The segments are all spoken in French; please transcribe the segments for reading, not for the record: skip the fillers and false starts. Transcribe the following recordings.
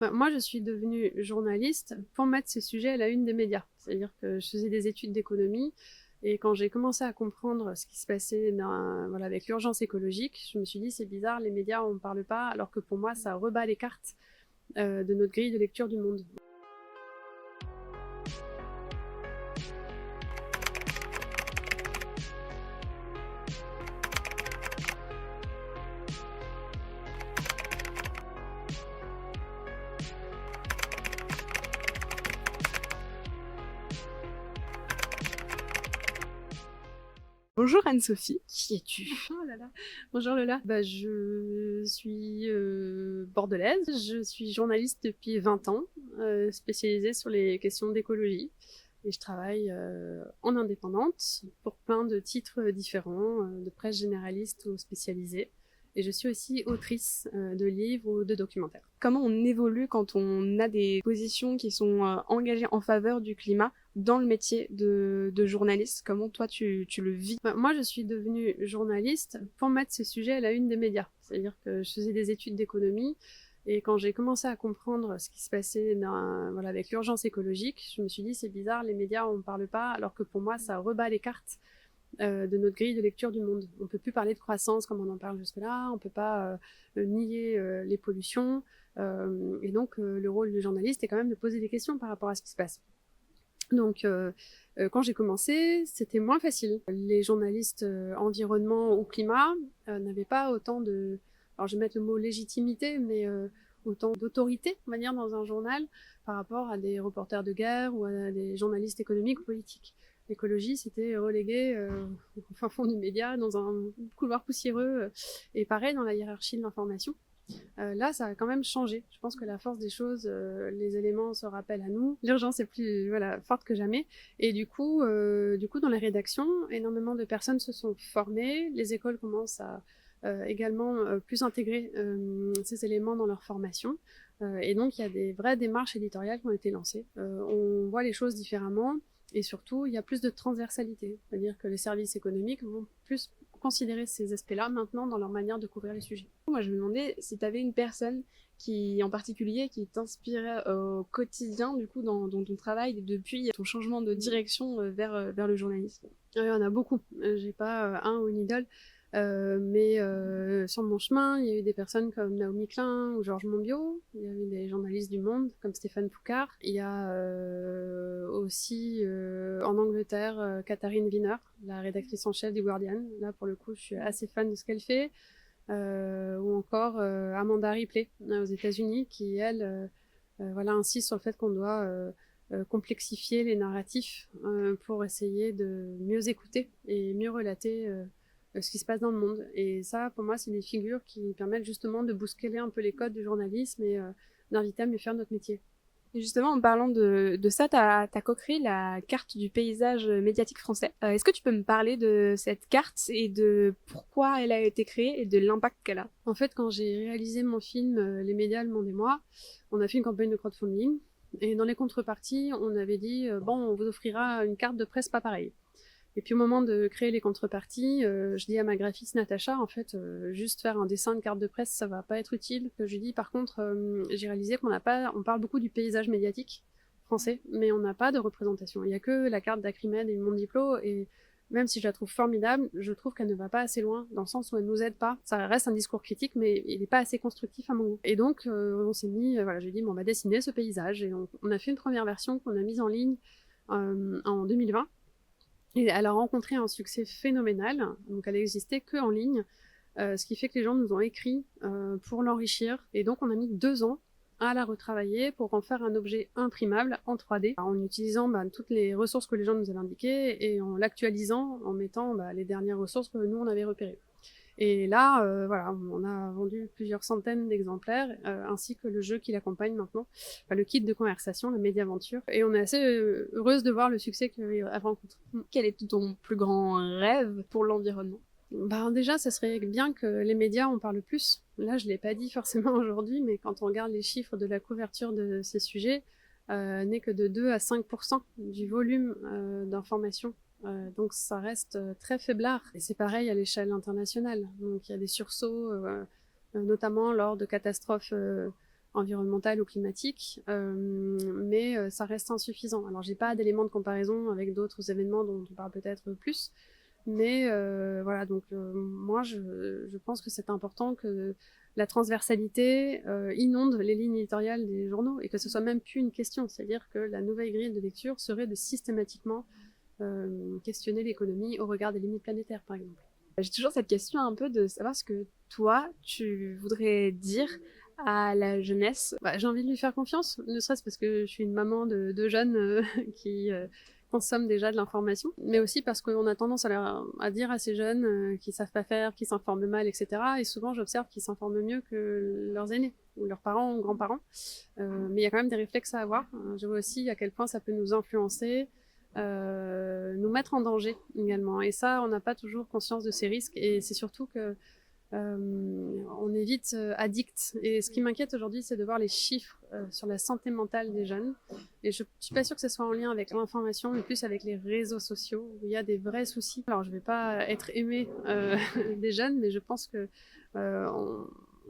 Moi, je suis devenue journaliste pour mettre ces sujets à la une des médias. C'est-à-dire que je faisais des études d'économie et quand j'ai commencé à comprendre ce qui se passait avec l'urgence écologique, je me suis dit c'est bizarre, les médias on ne parle pas, alors que pour moi ça rebat les cartes de notre grille de lecture du monde. Bonjour Anne-Sophie, qui es-tu? Oh là là. Bonjour Lola. Je suis bordelaise, je suis journaliste depuis 20 ans, spécialisée sur les questions d'écologie. Et je travaille en indépendante pour plein de titres différents, de presse généraliste ou spécialisée. Et je suis aussi autrice de livres ou de documentaires. Comment on évolue quand on a des positions qui sont engagées en faveur du climat dans le métier de journaliste? Comment toi tu le vis? Moi, je suis devenue journaliste pour mettre ces sujets à la une des médias. C'est-à-dire que je faisais des études d'économie et quand j'ai commencé à comprendre ce qui se passait avec l'urgence écologique, je me suis dit c'est bizarre, les médias on ne parle pas, alors que pour moi ça rebat les cartes de notre grille de lecture du monde. On ne peut plus parler de croissance comme on en parle jusque-là, on ne peut pas nier les pollutions, et donc le rôle du journaliste est quand même de poser des questions par rapport à ce qui se passe. Donc, quand j'ai commencé, c'était moins facile. Les journalistes environnement ou climat n'avaient pas autant de, alors je vais mettre le mot légitimité, mais autant d'autorité, on va dire, dans un journal par rapport à des reporters de guerre ou à des journalistes économiques ou politiques. L'écologie, c'était relégué au fin fond du média, dans un couloir poussiéreux, et pareil dans la hiérarchie de l'information. Là, ça a quand même changé. Je pense que la force des choses, les éléments se rappellent à nous. L'urgence est plus forte que jamais. Et du coup, dans les rédactions, énormément de personnes se sont formées. Les écoles commencent à également plus intégrer ces éléments dans leur formation. Et donc, il y a des vraies démarches éditoriales qui ont été lancées. On voit les choses différemment. Et surtout, il y a plus de transversalité. C'est-à-dire que les services économiques vont plus considérer ces aspects-là maintenant dans leur manière de couvrir les sujets. Moi je me demandais si tu avais une personne qui en particulier qui t'inspirait au quotidien du coup dans ton travail depuis ton changement de direction vers le journalisme. Il y en a beaucoup. J'ai pas un ou une idole. Mais sur mon chemin, il y a eu des personnes comme Naomi Klein ou Georges Monbiot. Il y a eu des journalistes du Monde comme Stéphane Foucard. Il y a aussi en Angleterre Katharine Wiener, la rédactrice en chef du Guardian. Là, pour le coup, je suis assez fan de ce qu'elle fait. Ou encore Amanda Ripley aux États-Unis, qui elle insiste sur le fait qu'on doit complexifier les narratifs pour essayer de mieux écouter et mieux relater ce qui se passe dans le monde. Et ça, pour moi, c'est des figures qui permettent justement de bousculer un peu les codes du journalisme et d'inviter à mieux faire notre métier. Et justement, en parlant de ça, tu as co-créé la carte du paysage médiatique français. Est-ce que tu peux me parler de cette carte et de pourquoi elle a été créée et de l'impact qu'elle a? En fait, quand j'ai réalisé mon film Les médias, le monde et moi, on a fait une campagne de crowdfunding. Et dans les contreparties, on avait dit bon, on vous offrira une carte de presse pas pareille. Et puis au moment de créer les contreparties, je dis à ma graphiste Natacha, en fait, juste faire un dessin de carte de presse, ça va pas être utile. Je lui dis par contre, j'ai réalisé on parle beaucoup du paysage médiatique français, mais on n'a pas de représentation. Il n'y a que la carte d'Acrimed et Mon Diplôme, et même si je la trouve formidable, je trouve qu'elle ne va pas assez loin, dans le sens où elle nous aide pas. Ça reste un discours critique, mais il n'est pas assez constructif à mon goût. Et donc, on s'est mis, j'ai dit, bon, on va dessiner ce paysage, et on a fait une première version qu'on a mise en ligne en 2020. Et elle a rencontré un succès phénoménal, donc elle n'existait que en ligne, ce qui fait que les gens nous ont écrit pour l'enrichir. Et donc on a mis 2 ans à la retravailler pour en faire un objet imprimable en 3D, en utilisant toutes les ressources que les gens nous avaient indiquées et en l'actualisant, en mettant les dernières ressources que nous on avait repérées. Et là, on a vendu plusieurs centaines d'exemplaires, ainsi que le jeu qui l'accompagne maintenant, le kit de conversation, la Médiaventure. Et on est assez heureuse de voir le succès qu'elle rencontre. Quel est ton plus grand rêve pour l'environnement? Déjà, ça serait bien que les médias en parlent plus. Là, je ne l'ai pas dit forcément aujourd'hui, mais quand on regarde les chiffres de la couverture de ces sujets, n'est que de 2 à 5% du volume d'informations. Donc ça reste très faiblard. Et c'est pareil à l'échelle internationale. Donc il y a des sursauts, notamment lors de catastrophes environnementales ou climatiques, mais ça reste insuffisant. Alors j'ai pas d'éléments de comparaison avec d'autres événements dont on parle peut-être plus, mais voilà, donc moi je pense que c'est important que la transversalité inonde les lignes éditoriales des journaux et que ce soit même plus une question, c'est-à-dire que la nouvelle grille de lecture serait de systématiquement questionner l'économie au regard des limites planétaires, par exemple. J'ai toujours cette question un peu de savoir ce que toi, tu voudrais dire à la jeunesse. Bah, j'ai envie de lui faire confiance, ne serait-ce parce que je suis une maman de jeunes qui consomment déjà de l'information, mais aussi parce qu'on a tendance à dire à ces jeunes qu'ils savent pas faire, qu'ils s'informent mal, etc. Et souvent, j'observe qu'ils s'informent mieux que leurs aînés ou leurs parents ou grands-parents. Mais il y a quand même des réflexes à avoir. Je vois aussi à quel point ça peut nous influencer, nous mettre en danger également. Et ça, on n'a pas toujours conscience de ces risques. Et c'est surtout que on est vite addict. Et ce qui m'inquiète aujourd'hui, c'est de voir les chiffres sur la santé mentale des jeunes. Et je suis pas sûre que ce soit en lien avec l'information, mais plus avec les réseaux sociaux, où il y a des vrais soucis. Alors, je vais pas être aimée des jeunes, mais je pense que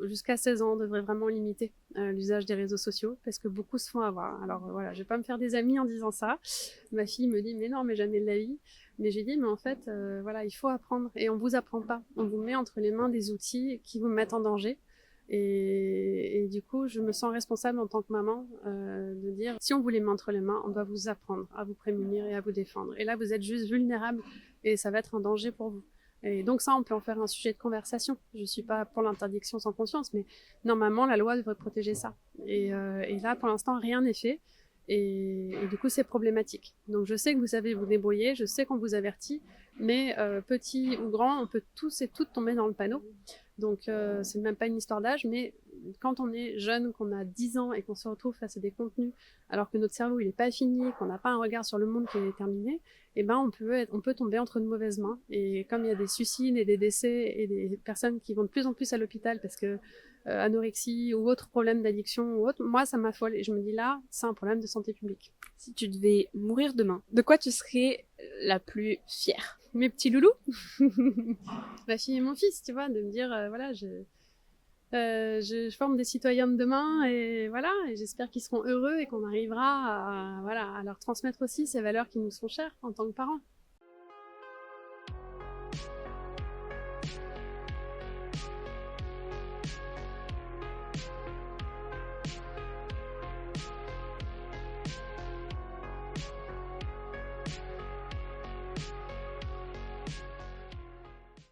jusqu'à 16 ans, on devrait vraiment limiter l'usage des réseaux sociaux, parce que beaucoup se font avoir. Alors voilà, je vais pas me faire des amis en disant ça. Ma fille me dit, mais non, mais jamais de la vie. Mais j'ai dit, mais en fait, voilà, il faut apprendre. Et on vous apprend pas. On vous met entre les mains des outils qui vous mettent en danger. Et du coup, je me sens responsable en tant que maman de dire, si on vous les met entre les mains, on doit vous apprendre à vous prémunir et à vous défendre. Et là, vous êtes juste vulnérable et ça va être un danger pour vous. Et donc ça, on peut en faire un sujet de conversation. Je suis pas pour l'interdiction sans conscience, mais normalement, la loi devrait protéger ça. Et là, pour l'instant, rien n'est fait. Et du coup, c'est problématique. Donc, je sais que vous savez vous débrouiller, je sais qu'on vous avertit, mais petit ou grand, on peut tous et toutes tomber dans le panneau. Donc, c'est même pas une histoire d'âge, mais quand on est jeune, qu'on a 10 ans et qu'on se retrouve face à des contenus, alors que notre cerveau il est pas fini, qu'on n'a pas un regard sur le monde qui est déterminé, eh ben on peut tomber entre de mauvaises mains. Et comme il y a des suicides et des décès et des personnes qui vont de plus en plus à l'hôpital parce que anorexie ou autre problème d'addiction ou autre, moi ça m'affole et je me dis là, c'est un problème de santé publique. Si tu devais mourir demain, de quoi tu serais la plus fière? Mes petits loulous, ma fille et mon fils, tu vois, de me dire voilà, je forme des citoyens de demain et voilà, et j'espère qu'ils seront heureux et qu'on arrivera à, voilà, à leur transmettre aussi ces valeurs qui nous sont chères en tant que parents.